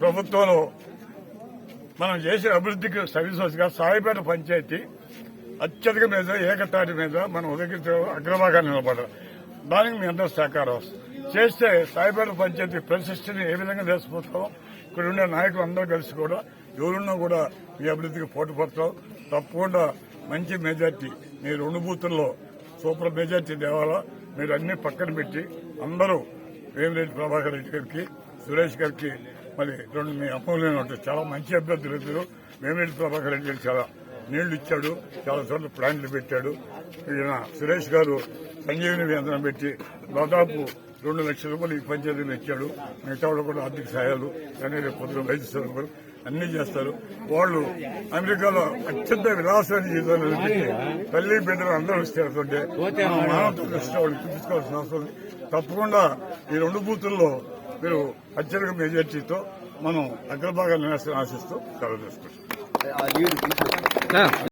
ప్రభుత్వంలో మనం చేసే అభివృద్ధికి సర్వీసెస్గా సాయిపేట పంచాయతీ అత్యధిక మీద ఏకతాటి మీద మనం ఉదగించే అగ్రభాగా నిలబడాలి. దానికి మీ అందరూ సహకారం చేస్తే సాయిపేట పంచాయతీ ప్రతిష్టని ఏ విధంగా తీసుకుపోతామో ఇక్కడ ఉండే నాయకులు అందరూ కలిసి కూడా ఎవరున్నా కూడా మీ అభివృద్ధికి పోటీ పడతాం. తప్పకుండా మంచి మెజార్టీ మీ 2 బూతుల్లో సూపర్ మెజార్టీ తేవాలా. మీరు అన్ని పక్కన పెట్టి అందరూ వేమిరెడ్డి ప్రభాకర్ రెడ్డి గారికి, సురేష్ గారికి మరి 2 మీ అమూల్యమైన ఉంటాయి. చాలా మంచి అభ్యర్థులు ఇద్దరు. వేమిరెడ్డి ప్రభాకర్ రెడ్డి గారు చాలా నీళ్లు ఇచ్చాడు, చాలా చోట్ల ప్లాంట్లు పెట్టాడు. ఈయన సురేష్ గారు సంజీవిని కేంద్రం పెట్టి దాదాపు 2 లక్షల రూపాయలు ఈ పంచాయతీలు ఇచ్చాడు. మిగతా వాళ్ళు కూడా ఆర్థిక సహాయాలు కానీ రేపు పొద్దున వైద్య సేవలు అన్ని చేస్తారు. వాళ్ళు అమెరికాలో అత్యంత విలాసమైన జీవితాలు పెట్టి తల్లి బిడ్డలు అందరూ ఇస్తుంటే మానవత దృష్టి వాళ్ళు చూపించుకోవాల్సిన అవసరం ఉంది. తప్పకుండా ఈ 2 బూతుల్లో మీరు అత్యధిక మెజార్టీతో మనం అగ్రభాగాన్ని ఆశిస్తూ సెలవు తీసుకుంటాం.